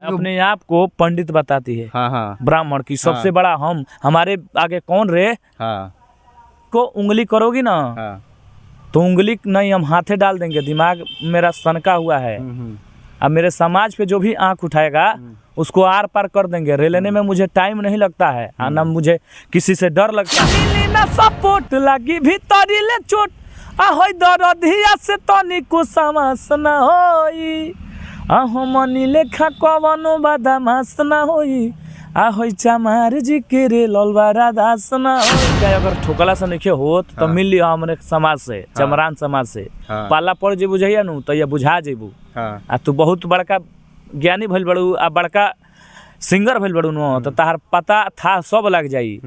अपने आप को पंडित बताती है। हाँ। ब्राह्मण की सबसे बड़ा हम, हमारे आगे कौन रे? हाँ। को उंगली करोगी ना तो उंगली नहीं, हम हाथे डाल देंगे। दिमाग मेरा सनका हुआ है। अब मेरे समाज पे जो भी आंख उठाएगा उसको आर पार कर देंगे। रेलने में मुझे टाइम नहीं लगता है, ना मुझे किसी से डर लगता है। ना सपोर्ट लगी भीतरी ले चोट ahoy दरदिया से तनिको समास ना होई आहो मनी लेखा कवनो बदमाश ना होई ahoy चमार जी के रे ललवारा दास ना होई। अगर ठोकला से नहीं होत तो मिल लियो हमरे समाज से, चमरान समाज से। पाला पड़ जेबू जहिया नु तो ये बुझा जेबू। आ तू बहुत बड़का ज्ञानी भइल बड़ू, आ बड़का सिंगर भइल बड़ू नु तो तार पता था सब लग जाई।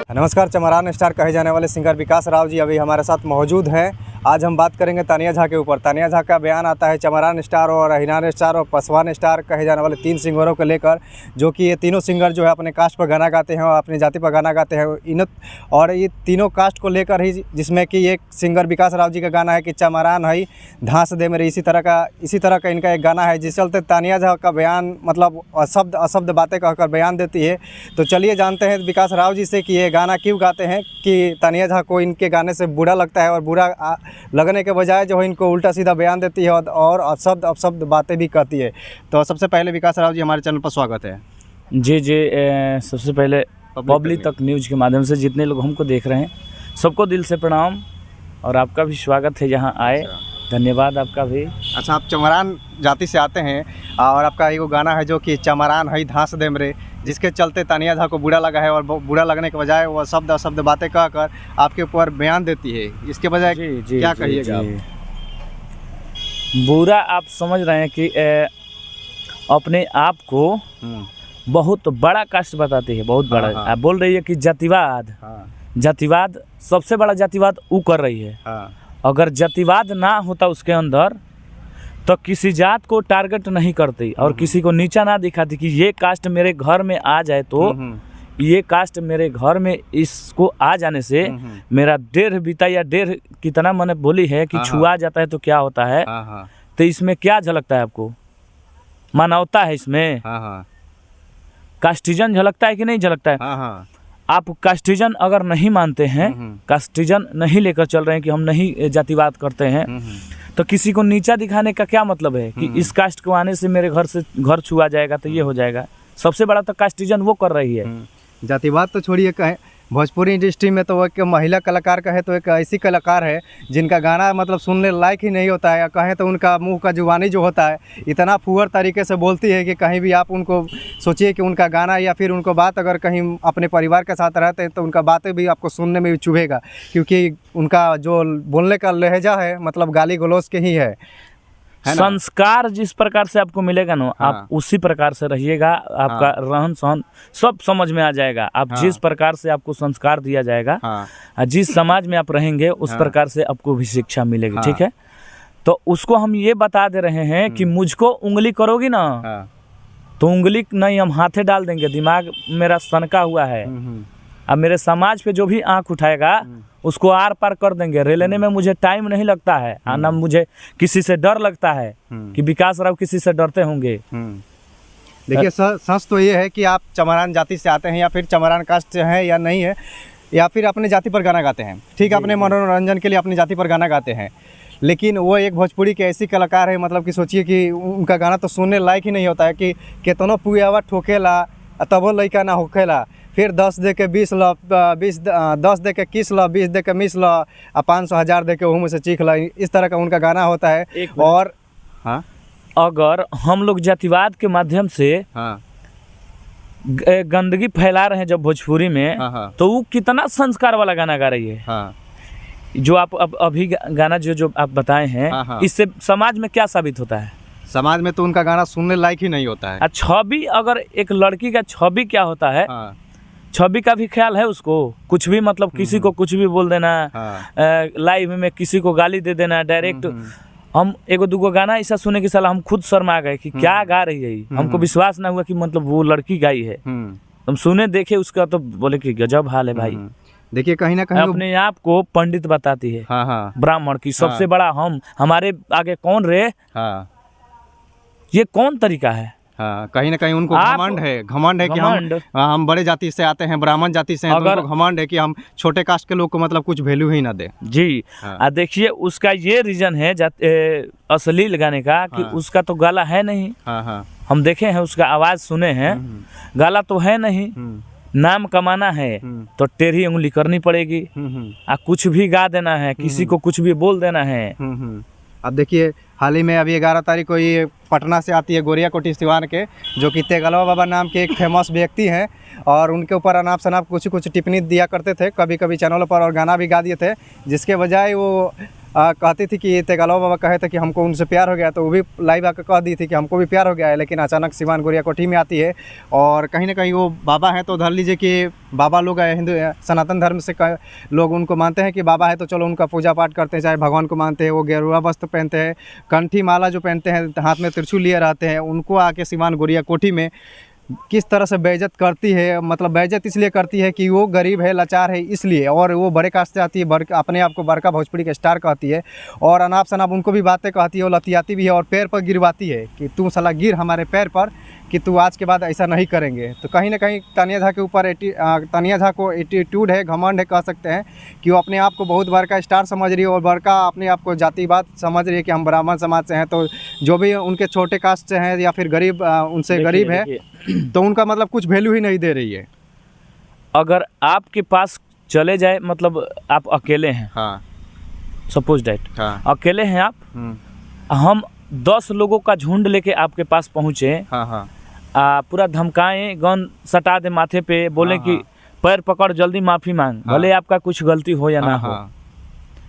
नमस्कार, चमरान स्टार कहे जाने वाले सिंगर विकास राव जी अभी हमारे साथ मौजूद हैं। आज हम बात करेंगे तानिया झा के ऊपर। तानिया झा का बयान आता है चमरान स्टार और हिनान स्टार और पसवान स्टार कहे जाने वाले 3 सिंगरों को लेकर, जो कि ये तीनों सिंगर जो है अपने कास्ट पर गाना गाते हैं और अपनी जाति पर गाना गाते हैं। और ये तीनों कास्ट को लेकर ही, जिसमें कि एक सिंगर विकास राव जी का गाना है कि चमरान है धांस दे मेरे, इसी तरह का इनका एक गाना है, जिस चलते तानिया झा का बयान मतलब अशब्द बातें कहकर बयान देती है। तो चलिए जानते हैं विकास राव जी से कि ये गाना क्यों गाते हैं, कि तानिया झा को इनके गाने से बुरा लगता है और बुरा लगने के बजाय जो है इनको उल्टा सीधा बयान देती है और अपशब्द बातें भी कहती है। तो सबसे पहले विकास राव जी हमारे चैनल पर स्वागत है। जी सबसे पहले पब्लिक तक न्यूज़ के माध्यम से जितने लोग हमको देख रहे हैं सबको दिल से प्रणाम और आपका भी स्वागत है यहाँ आए। धन्यवाद आपका भी। अच्छा, आप चमरान जाति से आते हैं और आपका एक गाना है जो कि चमरान है धांस दे मेरे, जिसके चलते तानिया झा को बुरा लगा है और बुरा लगने के बजाय वो शब्द बातें कहकर आपके ऊपर बयान देती है। इसके बजाय क्या कहिएगा आप? बुरा आप समझ रहे हैं कि अपने आप को बहुत बड़ा कास्ट बताती है, बहुत बड़ा। आप बोल रही है कि जातिवाद सबसे बड़ा जातिवाद वो कर रही है। अगर जातिवाद ना होता उसके अंदर तो किसी जात को टारगेट नहीं करती और किसी को नीचा ना दिखाती कि ये कास्ट मेरे घर में आ जाए तो ये कास्ट मेरे घर में इसको आ जाने से मेरा 1.5 बीता या 1.5 कितना मैंने बोली है कि छुआ जाता है तो क्या होता है। तो इसमें क्या झलकता है आपको? मानवता है इसमें? कास्टिजन झलकता है कि नहीं झलकता है? आप कास्टिजन अगर नहीं मानते हैं, कास्टिजन नहीं लेकर चल रहे हैं कि हम नहीं जातिवाद करते हैं, तो किसी को नीचा दिखाने का क्या मतलब है कि इस कास्ट को आने से मेरे घर छुआ जाएगा तो ये हो जाएगा। सबसे बड़ा तो कास्टिजन वो कर रही है। जातिवाद तो छोड़िए, कहें भोजपुरी इंडस्ट्री में तो एक महिला कलाकार कहे तो एक ऐसी कलाकार है जिनका गाना मतलब सुनने लायक ही नहीं होता है, या कहें तो उनका मुंह का जुबानी जो होता है इतना फुहर तरीके से बोलती है कि कहीं भी आप उनको सोचिए कि उनका गाना या फिर उनको बात अगर कहीं अपने परिवार के साथ रहते हैं तो उनका बातें भी आपको सुनने में भी चुभेगा, क्योंकि उनका जो बोलने का लहजा है मतलब गाली गलौज के ही है। संस्कार जिस प्रकार से आपको मिलेगा ना, आप उसी प्रकार से रहिएगा। आपका रहन सहन सब समझ में आ जाएगा। आप जिस प्रकार से आपको संस्कार दिया जाएगा, जिस समाज में आप रहेंगे उस प्रकार से आपको भी शिक्षा मिलेगी। ठीक है, तो उसको हम ये बता दे रहे हैं कि मुझको उंगली करोगी ना तो उंगली नहीं, हम हाथे डाल देंगे। दिमाग मेरा सनका हुआ है। अब मेरे समाज पे जो भी आंख उठाएगा उसको आर पार कर देंगे। रेलने में मुझे टाइम नहीं लगता है, ना मुझे किसी से डर लगता है कि विकास राव किसी से डरते होंगे। देखिए सच तो ये है कि आप चमरान जाति से आते हैं या फिर चमरान कास्ट से हैं या नहीं है, या फिर अपने जाति पर गाना गाते हैं। ठीक है, अपने मनोरंजन के लिए अपनी जाति पर गाना गाते हैं, लेकिन वो एक भोजपुरी के ऐसी कलाकार है मतलब कि सोचिए कि उनका गाना तो सुनने लायक ही नहीं होता है कि केतनो पुआवा ठोकेला तबो लइका ना होखेला, फिर 10 दे के 20 ला, 10 दे के 21 ला, 20 दे के 20 ला, 500 1000 दे के मुँह से चीख ला। इस तरह का उनका गाना होता है। और अगर हम लोग जातिवाद के माध्यम से गंदगी फैला रहे हैं जब भोजपुरी में, तो वो कितना संस्कार वाला गाना गा रही है। जो आप अभी गाना जो आप बताए हैं, इससे समाज में क्या साबित होता है? समाज में तो उनका गाना सुनने लायक ही नहीं होता है। छवि, अगर एक लड़की का छवि क्या होता है, छवि का भी ख्याल है उसको। कुछ भी मतलब किसी को कुछ भी बोल देना, लाइव में किसी को गाली दे देना डायरेक्ट। हम एगो दूगो गाना ऐसा सुने की साला हम खुद शर्मा गए कि क्या गा रही है। हमको विश्वास ना हुआ कि मतलब वो लड़की गाई है। हम सुने देखे उसका तो बोले कि गजब हाल है भाई। देखिए कहीं ना कहीं अपने आप को पंडित बताती है। ब्राह्मण की सबसे बड़ा हम, हमारे आगे कौन रे? ये कौन तरीका है? हाँ, कहीं ना कहीं उनको आप- घमंड है कि घमंड। हम बड़े जाति से आते हैं, ब्राह्मण जाति से हैं, तो अगर- उनको घमंड है कि हम छोटे कास्ट के लोग को मतलब कुछ वैल्यू ही ना दे। जी। हाँ। देखिए उसका ये रीजन है अश्लील गाने का कि हाँ। उसका तो गला है नहीं। हाँ हाँ। हम देखे हैं, उसका आवाज सुने हैं, गला तो है नहीं। नाम कमाना है तो टेढ़ी उंगली करनी पड़ेगी, कुछ भी गा देना है, किसी को कुछ भी बोल देना है। अब देखिए हाल ही में अभी 11 तारीख को ये पटना से आती है गोरिया कोटी सिवान के, जो कि तेगलवा बाबा नाम के एक फेमस व्यक्ति हैं, और उनके ऊपर अनाप शनाप कुछ टिप्पणी दिया करते थे कभी कभी चैनलों पर, और गाना भी गा दिए थे, जिसके बजाय वो कहती थी कि तेगलवा बाबा कहे थे कि हमको उनसे प्यार हो गया, तो वो भी लाइव आकर कह दी थी कि हमको भी प्यार हो गया है, लेकिन अचानक सिवान गोरिया कोठी में आती है। और कहीं ना कहीं वो बाबा हैं, तो धर लीजिए कि बाबा लोग हिंदू सनातन धर्म से लोग उनको मानते हैं कि बाबा है, तो चलो उनका पूजा पाठ करते हैं, चाहे भगवान को मानते हैं। वो गेरुआ वस्त्र पहनते हैं, कंठी माला जो पहनते हैं, हाथ में त्रिशूल लिए रहते हैं, उनको आके सिवान गोरिया कोठी में किस तरह से बेइज्जत करती है। मतलब बेइज्जत इसलिए करती है कि वो गरीब है, लाचार है इसलिए, और वो बड़े कास्ट से आती है, अपने आप को बड़का भोजपुरी के स्टार कहती है, और अनाप शनाप उनको भी बातें कहती है, और लतियाती भी है, और पैर पर गिरवाती है कि तू साला गिर हमारे पैर पर, कि तू आज के बाद ऐसा नहीं करेंगे। तो कहीं ना कहीं तानिया झा के ऊपर तानिया झा को एटीट्यूड है, घमंड है, कह सकते हैं कि वो अपने आप को बहुत बड़का स्टार समझ रही है, और बड़का अपने आप को जातिवाद समझ रही है कि हम ब्राह्मण समाज से हैं, तो जो भी उनके छोटे कास्ट से हैं या फिर गरीब उनसे गरीब है, तो उनका मतलब कुछ वैल्यू ही नहीं दे रही है। अगर आपके पास चले जाए, मतलब आप अकेले हैं, हाँ, सपोज डैट, हाँ, अकेले हैं आप, हम 10 लोगों का झुंड लेके आपके पास पहुँचे, हाँ, हाँ, पूरा धमकाएं, गन सटा दे माथे पे, बोले हाँ, कि हाँ। पैर पकड़ जल्दी माफी मांग, हाँ। भले आपका कुछ गलती हो या ना हाँ, हो, हाँ।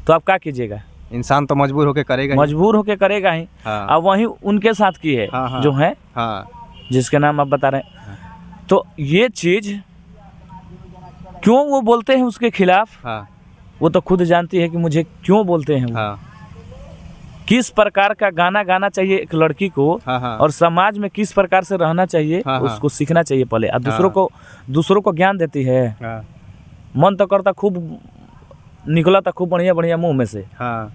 तो आप क्या कीजिएगा? इंसान तो मजबूर होकर करेगा ही। मजबूर होके करेगा ही। हाँ। अब वही उनके साथ की है, हाँ, हाँ। जो है, हाँ, जिसके नाम आप बता रहे हैं। तो ये चीज क्यों वो बोलते हैं उसके खिलाफ, हाँ, वो तो खुद जानती है कि मुझे क्यों बोलते हैं वो। हाँ, किस प्रकार का गाना गाना चाहिए एक लड़की को, हाँ, हाँ। और समाज में किस प्रकार से रहना चाहिए, हाँ, हाँ। उसको सीखना चाहिए पहले। अब हाँ। दूसरों को ज्ञान देती है। हाँ, मन तो करता खूब निकला था खूब बढ़िया बढ़िया मुंह में से। हाँ।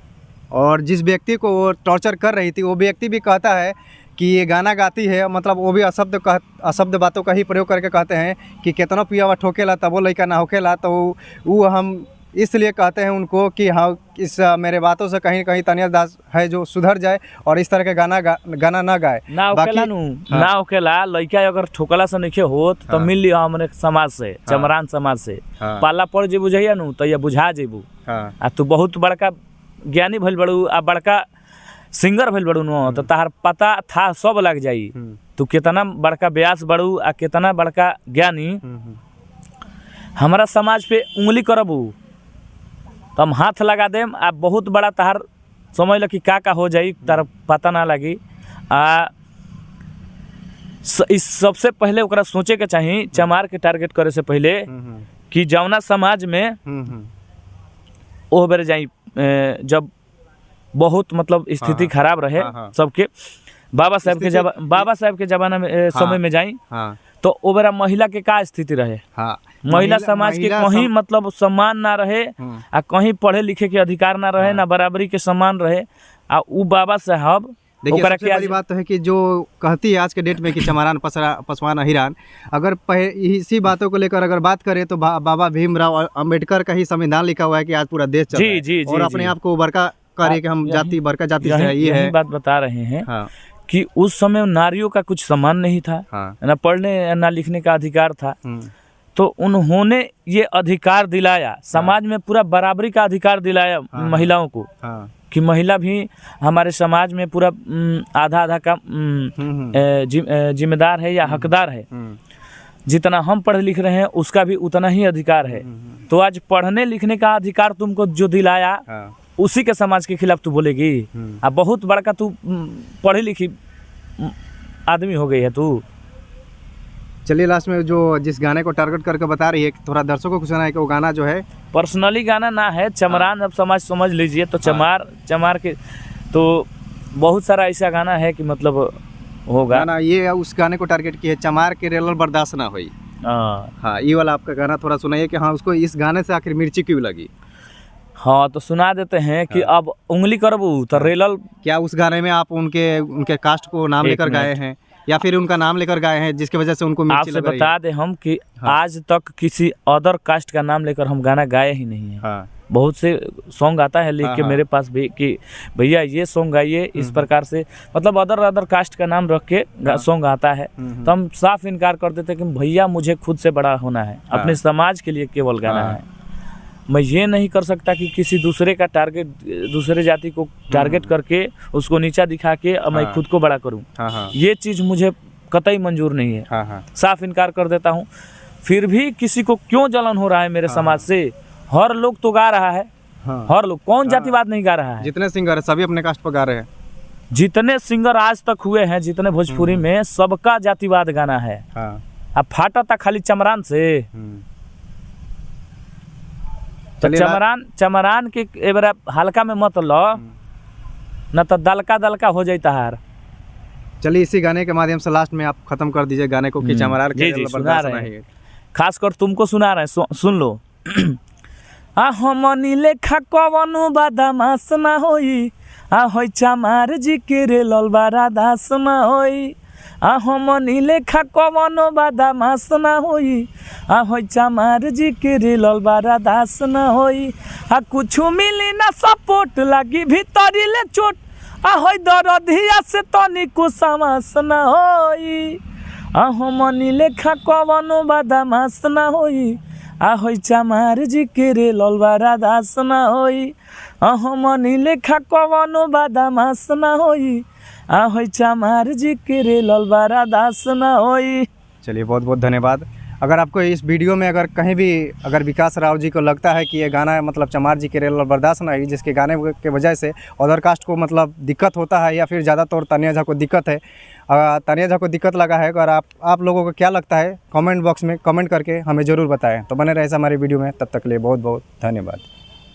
और जिस व्यक्ति को वो टॉर्चर कर रही थी, वो व्यक्ति भी कहता है कि ये गाना गाती है, मतलब वो भी अशब्द बातों का ही प्रयोग करके कहते हैं कि कितना पिया हुआ ठोकेला तब वो लड़का ना होकेला। तो वो हम इसलिए कहते हैं उनको कि हाँ, इस मेरे बातों से कहीं कहीं तानिया दास है जो सुधर जाए और इस तरह के गाना ना गाए। ना ओकेला ना ओकेला लड़का अगर ठोकला से नहीं होत तो मिल लियो हमरे समाज से, चमरान समाज से। पाला पड़ जेबू जहिया नु तो ये बुझा जेबू। आ तू बहुत बड़का ज्ञानी भइल बड़ू, आ बड़का सिंगर भइल बड़ू नो, तो तार पता था सब लग जाई तू कितना बड़का व्यास बड़ू, आ कितना बड़का ज्ञानी। हमारा समाज पे उंगली करबू तो हम हाथ लगा देम, आ बहुत बड़ा तार समझ लो कि का हो जाई, तार पता ना लगी। इस सबसे पहले ओकरा सोचे के चाहिए, चमार के टारगेट करे से पहले कि जौना समाज में ओ बेर जाई जब बहुत मतलब स्थिति खराब रहे सबके, बाबा साहब के जमाना में समय में जाई तो ओ बेरा महिला के का स्थिति रहे। महिला समाज के कहीं मतलब सम्मान ना रहे, आ कहीं पढ़े लिखे के अधिकार ना रहे, ना बराबरी के सम्मान रहे। आ उ बाबा साहब देखिए सबसे बड़ी बात तो है कि जो कहती है आज के डेट में कि चमारान पसवान अहिरान, अगर इसी बातों को लेकर अगर बात करें तो बाबा भीमराव अम्बेडकर का ही संविधान लिखा हुआ है कि आज पूरा देश चल रहा है और अपने आप को बड़का करे कि हम बड़का जाति से ये है। बात बता रहे हैं कि उस समय नारियों का कुछ सम्मान नहीं था, ना पढ़ने ना लिखने का अधिकार था। तो उन्होंने ये अधिकार दिलाया, समाज में पूरा बराबरी का अधिकार दिलाया महिलाओं को, कि महिला भी हमारे समाज में पूरा आधा आधा का जिम्मेदार है या हकदार है। जितना हम पढ़ लिख रहे हैं उसका भी उतना ही अधिकार है। तो आज पढ़ने लिखने का अधिकार तुमको जो दिलाया, उसी के समाज के खिलाफ तू बोलेगी? अब बहुत बड़का तू पढ़ी लिखी आदमी हो गई है तू। चलिए लास्ट में जो जिस गाने को टारगेट करके बता रही है, थोड़ा दर्शकों को सुना है कि वो गाना जो है पर्सनली गाना ना है, चमरान अब समाज समझ लीजिए। तो चमार के तो बहुत सारा ऐसा गाना है कि मतलब होगा ना, ये उस गाने को टारगेट किया है, चमार के रेलर बर्दाश्त ना हुई। हाँ, ये वाला आपका गाना थोड़ा सुनाइए कि हाँ उसको इस गाने से आखिर मिर्ची क्यों लगी। हाँ तो सुना देते हैं कि अब उंगली करबू तो रेलल। क्या उस गाने में आप उनके कास्ट को नाम लेकर गाए हैं या फिर उनका नाम लेकर गाए हैं जिसकी वजह से उनको मिर्ची आपसे लग रही है? बता दें हम कि आज तक किसी अदर कास्ट का नाम लेकर हम गाना गाए ही नहीं है। हाँ बहुत से सॉन्ग आता है लिख के हाँ। मेरे पास भी कि भैया ये सॉन्ग गाइए इस प्रकार से, मतलब अदर कास्ट का नाम रख के सॉन्ग आता है। तो हम साफ इनकार कर देते कि भैया मुझे खुद से बड़ा होना है, अपने समाज के लिए केवल गाना है। मैं ये नहीं कर सकता कि किसी दूसरे का टारगेट, दूसरे जाति को टारगेट करके उसको नीचा दिखा के मैं खुद को बड़ा करूं। ये चीज़ मुझे कतई मंजूर नहीं है। साफ इनकार कर देता हूं। फिर भी किसी को क्यों जलन हो रहा है मेरे समाज से? हर लोग तो गा रहा है। हर लोग, कौन जातिवाद नहीं गा रहा है? जितने सिंगर है सभी अपने कास्ट पर गा रहे हैं। जितने सिंगर आज तक हुए हैं, जितने भोजपुरी में, सबका जातिवाद गाना है। अब फाटा था खाली चमरान से। तो चमरान के एबार हल्का में मत लो, न तो दलका हो जाता है। चलिए इसी गाने के माध्यम से लास्ट में आप खत्म कर दीजिए गाने को कि चमरान के जी सुना रहे हैं, खासकर तुमको सुना रहे हैं, सुन लो। हमनी लेखा कवनो बदमाश ना होई, होई चमार जी के रे ललबारा दास ना होई। हमनी लेखा कवनो बदमाश ना होई, होई चमार जी के रे ललबारा दास ना होई। कुछु मिली ना सपोर्ट लगी भीतरी ले चोट, होई दरदिया से तनिको समास ना होई। हमनी लेखा कवनो बदमाश ना होई, होई चमार जी के रे ललबारा दास ना होई। हमनी लेखा कवनो बदमाश ना होई, होई चमार जी के रे ललबारा दास ना होई। चलिए बहुत बहुत धन्यवाद। अगर आपको इस वीडियो में अगर कहीं भी अगर विकास राव जी को लगता है कि ये गाना मतलब चमार जी के रे ललबारा ना होई, जिसके गाने के वजह से अदर कास्ट को मतलब दिक्कत होता है या फिर ज़्यादातर तानिया झा को दिक्कत है, तानिया झा को दिक्कत लगा है, अगर आप लोगों को क्या लगता है कमेंट बॉक्स में कमेंट करके हमें ज़रूर बताएं। तो बने रहे हमारे वीडियो में, तब तक के लिए बहुत बहुत धन्यवाद।